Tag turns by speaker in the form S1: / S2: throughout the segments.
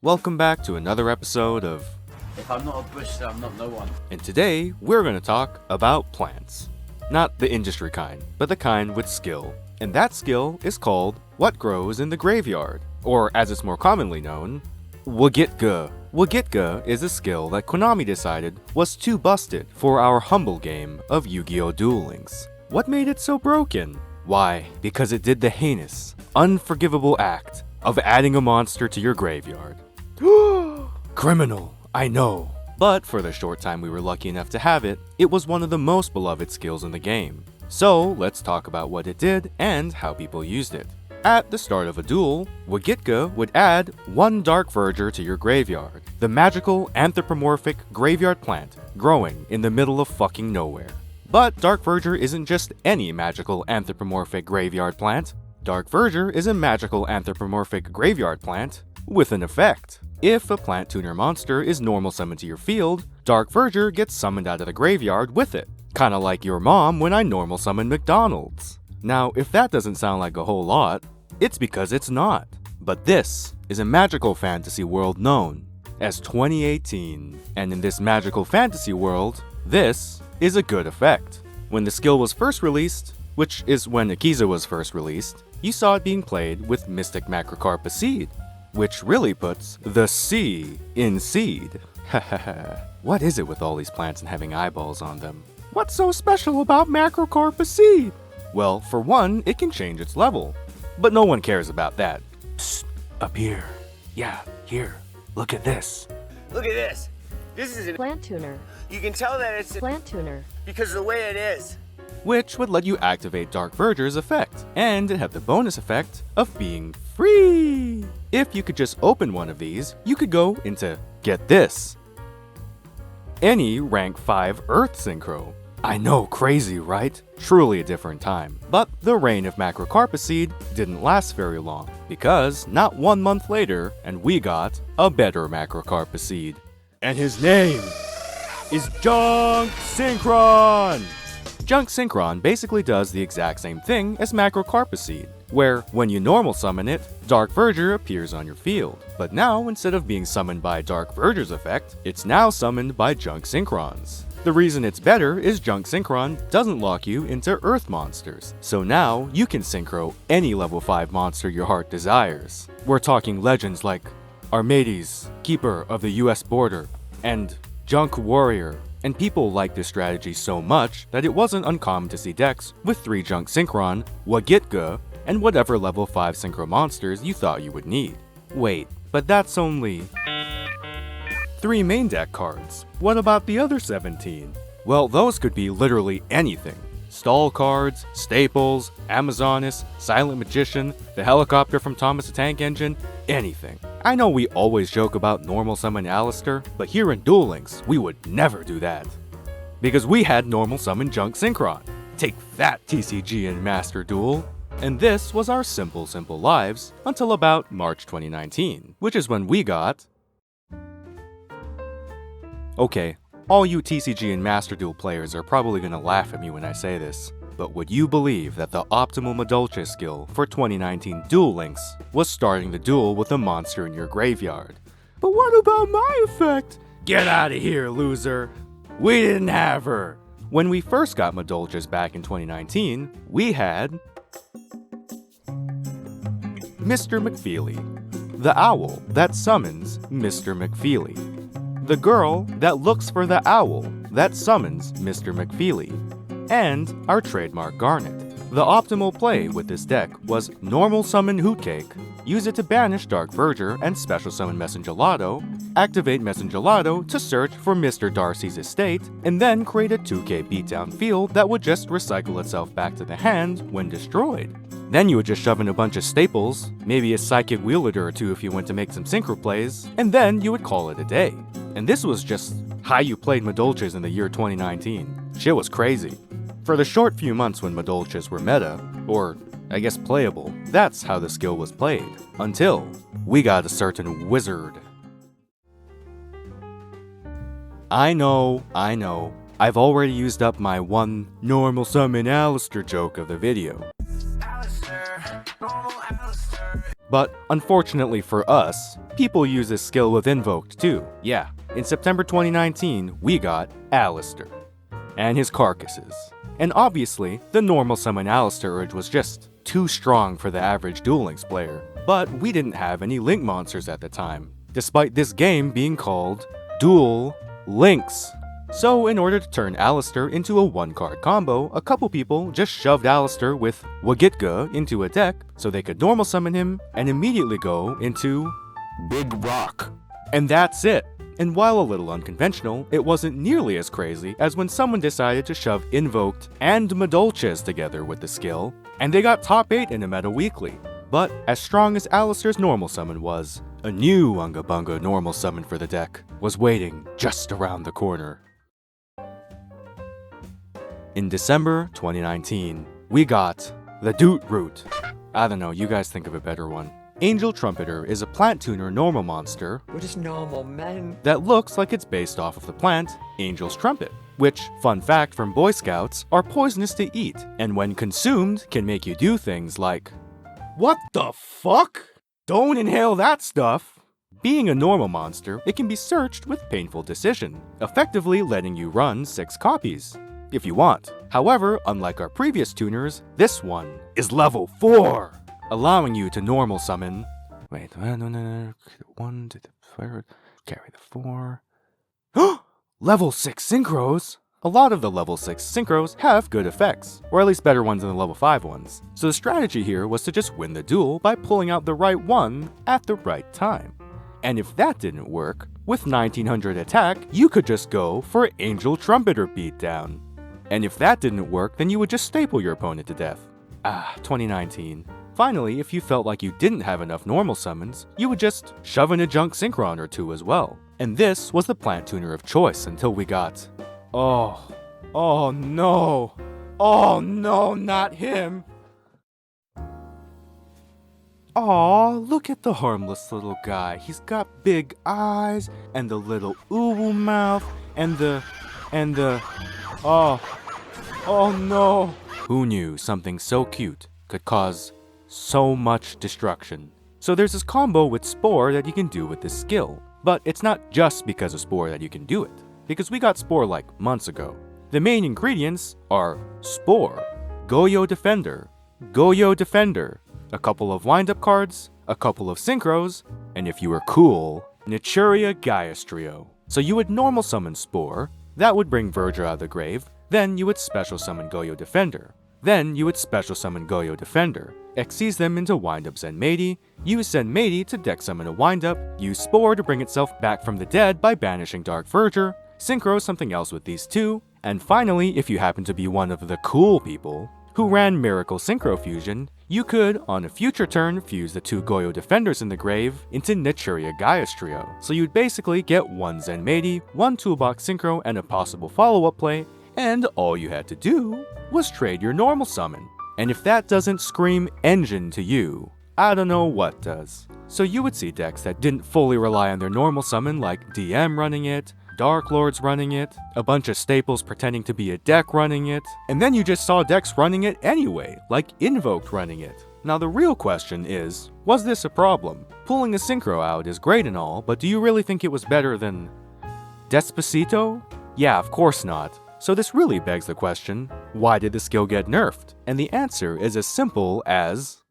S1: Welcome back to another episode of
S2: If I'm not a bush, then I'm not no one.
S1: and today we're going to talk about plants. Not the industry kind, but the kind with skill. And that skill is called what grows in the graveyard, or as it's more commonly known, Wagitga. Wagitga is a skill that Konami decided was too busted for our humble game of Yu-Gi-Oh! Duel Links. What made it so broken? Why, because it did the heinous, unforgivable act of adding a monster to your graveyard. Criminal, I know. But for the short time we were lucky enough to have it, it was one of the most beloved skills in the game. So let's talk about what it did and how people used it. At the start of a duel, Wagitga would add one Dark Verger to your graveyard, the magical anthropomorphic graveyard plant growing in the middle of fucking nowhere. But Dark Verger isn't just any magical anthropomorphic graveyard plant. Dark Verger is a magical anthropomorphic graveyard plant with an effect. If a plant tuner monster is normal summoned to your field, Dark Verger gets summoned out of the graveyard with it. Kinda like your mom when I normal summon McDonald's. Now, if that doesn't sound like a whole lot, it's because it's not. But this is a magical fantasy world known as 2018. And in this magical fantasy world, this is a good effect. When the skill was first released, which is when Akiza was first released, you saw it being played with Mystic Macrocarpa Seed, which really puts the C in seed. Hahaha. What is it with all these plants and having eyeballs on them? What's so special about Macrocarpa Seed? Well, for one, it can change its level. But no one cares about that. Psst, up here. Yeah, here. Look at this.
S3: Look at this. This is
S4: Plant tuner.
S3: you can tell that it's
S4: Plant tuner.
S3: because of the way it is.
S1: Which would let you activate Dark Verger's effect, and it had the bonus effect of being free. If you could just open one of these, you could go into, get this, any rank 5 Earth Synchro. I know, crazy, right? Truly a different time. But the reign of Macrocarpa Seed didn't last very long, because not 1 month later, and we got a better Macrocarpa Seed. And his name is Junk Synchron! Junk Synchron basically does the exact same thing as Macrocarpa Seed, where when you normal summon it, Dark Verger appears on your field. But now, instead of being summoned by Dark Verger's effect, it's now summoned by Junk Synchron's. The reason it's better is Junk Synchron doesn't lock you into Earth monsters, so now you can synchro any level 5 monster your heart desires. We're talking legends like Armades, Keeper of the US Border, and Junk Warrior. And people liked this strategy so much that it wasn't uncommon to see decks with 3 Junk Synchron, Wagitga, and whatever level 5 Synchro monsters you thought you would need. Wait, but that's only 3 main deck cards. What about the other 17? Well, those could be literally anything. Stall cards, Staples, Amazonas, Silent Magician, the helicopter from Thomas the Tank Engine, anything. I know we always joke about normal summon Alistair, but here in Duel Links, we would never do that. Because we had normal summon Junk Synchron. Take that, TCG and Master Duel. And this was our simple lives until about March 2019, which is when we got... Okay, all you TCG and Master Duel players are probably gonna laugh at me when I say this, but would you believe that the optimal Madolche skill for 2019 Duel Links was starting the duel with a monster in your graveyard? But what about my effect? Get out of here, loser! We didn't have her! When we first got Madolches back in 2019, we had Mr. McFeely, the owl that summons Mr. McFeely, the girl that looks for the owl that summons Mr. McFeely, and our trademark Garnet. The optimal play with this deck was normal summon Hootcake, use it to banish Dark Verger and special summon Messengelato, activate Messengelato to search for Mr. Darcy's estate, and then create a 2k beatdown field that would just recycle itself back to the hand when destroyed. Then you would just shove in a bunch of staples, maybe a Psychic Wielder or 2 if you went to make some synchro plays, and then you would call it a day. And this was just how you played Madolches in the year 2019. Shit was crazy. For the short few months when Madolches were meta, or I guess playable, that's how the skill was played. Until we got a certain wizard. I know. I've already used up my one normal summon Alistair joke of the video. But unfortunately for us, people use this skill with Invoked too. Yeah, in September 2019, we got Alistair and his carcasses. And obviously, the normal summon Alistair Urge was just too strong for the average Duel Links player. But we didn't have any Link monsters at the time, despite this game being called Duel Links. So in order to turn Alistair into a one-card combo, a couple people just shoved Alistair with Wagitka into a deck so they could normal summon him and immediately go into Big Rock. And that's it. And while a little unconventional, it wasn't nearly as crazy as when someone decided to shove Invoked and Madolches together with the skill, and they got top 8 in a meta weekly. But as strong as Alistair's normal summon was, a new Unga Bunga normal summon for the deck was waiting just around the corner. In December 2019, we got the Doot Root. I don't know, you guys think of a better one. Angel Trumpeter is a plant tuner normal monster.
S4: What is normal, man?
S1: That looks like it's based off of the plant Angel's Trumpet, which, fun fact from Boy Scouts, are poisonous to eat, and when consumed can make you do things like, what the fuck? Don't inhale that stuff! Being a normal monster, it can be searched with Painful Decision, effectively letting you run 6 copies, if you want. However, unlike our previous tuners, this one is level 4! Allowing you to normal summon. Wait, 1 to the 3rd, carry the 4. Level 6 synchros! A lot of the level 6 synchros have good effects, or at least better ones than the level 5 ones. So the strategy here was to just win the duel by pulling out the right one at the right time. And if that didn't work, with 1900 attack, you could just go for Angel Trumpeter beatdown. And if that didn't work, then you would just staple your opponent to death. 2019. Finally, if you felt like you didn't have enough normal summons, you would just shove in a junk synchron or two as well. And this was the plant tuner of choice until we got... Oh no, not him. Aw, look at the harmless little guy. He's got big eyes, and the little uwu mouth, and the... Oh no. Who knew something so cute could cause so much destruction? So there's this combo with Spore that you can do with this skill. But it's not just because of Spore that you can do it, because we got Spore like months ago. The main ingredients are Spore, Goyo Defender, a couple of wind-up cards, a couple of synchros, and if you were cool, Naturia Gaius Trio. So you would normal summon Spore, that would bring Verdra out of the grave, then you would special summon Goyo Defender. Then you would special summon Goyo Defender, Xyz them into wind-up Zenmaity, use Zenmaity to deck summon a wind-up, use Spore to bring itself back from the dead by banishing Dark Verger, synchro something else with these two, and finally, if you happen to be one of the cool people who ran Miracle Synchro Fusion, you could, on a future turn, fuse the 2 Goyo Defenders in the grave into Naturia Gaius Trio. So you'd basically get 1 Zenmaity, 1 Toolbox Synchro, and a possible follow-up play, and all you had to do was trade your normal summon. And if that doesn't scream engine to you, I don't know what does. So you would see decks that didn't fully rely on their normal summon, like DM running it, Dark Lords running it, a bunch of staples pretending to be a deck running it, and then you just saw decks running it anyway, like Invoked running it. Now the real question is, was this a problem? Pulling a synchro out is great and all, but do you really think it was better than Despacito? Yeah, of course not. So this really begs the question, why did the skill get nerfed? And the answer is as simple as...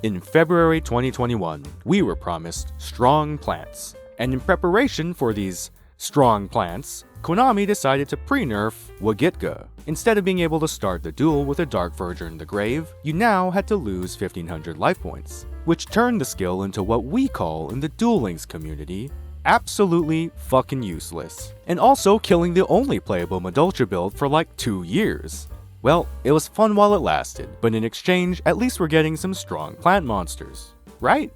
S1: In February 2021, we were promised strong plants. And in preparation for these strong plants, Konami decided to pre-nerf Wagitka. Instead of being able to start the duel with a Dark Verger in the grave, you now had to lose 1500 life points, which turned the skill into what we call in the Duel Links community, absolutely fucking useless. And also killing the only playable Madolche build for like 2 years. Well, it was fun while it lasted, but in exchange, at least we're getting some strong plant monsters, right?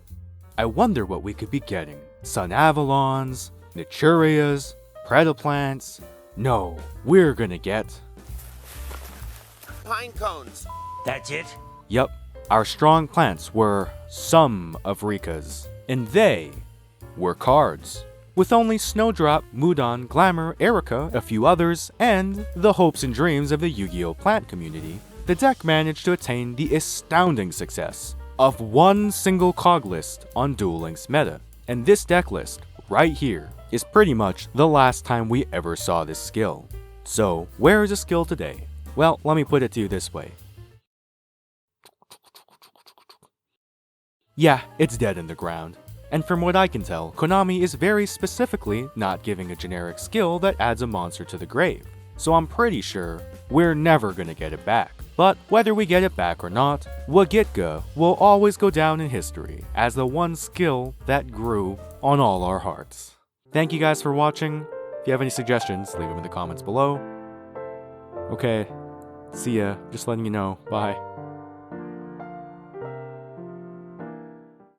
S1: I wonder what we could be getting. Sun Avalons, Naturias, Predaplants. No, we're gonna get...
S3: Pine cones.
S4: That's it?
S1: Yup, our strong plants were some of Rika's, and they were cards. With only Snowdrop, Mudan, Glamour, Erica, a few others, and the hopes and dreams of the Yu-Gi-Oh! Plant community, the deck managed to attain the astounding success of one single cog list on Duel Links meta. And this deck list, right here, is pretty much the last time we ever saw this skill. So, where is the skill today? Well, let me put it to you this way. Yeah, it's dead in the ground. And from what I can tell, Konami is very specifically not giving a generic skill that adds a monster to the grave. So I'm pretty sure we're never gonna get it back. But whether we get it back or not, Wagitka will always go down in history as the one skill that grew on all our hearts. Thank you guys for watching. If you have any suggestions, leave them in the comments below. Okay, see ya, just letting you know, bye.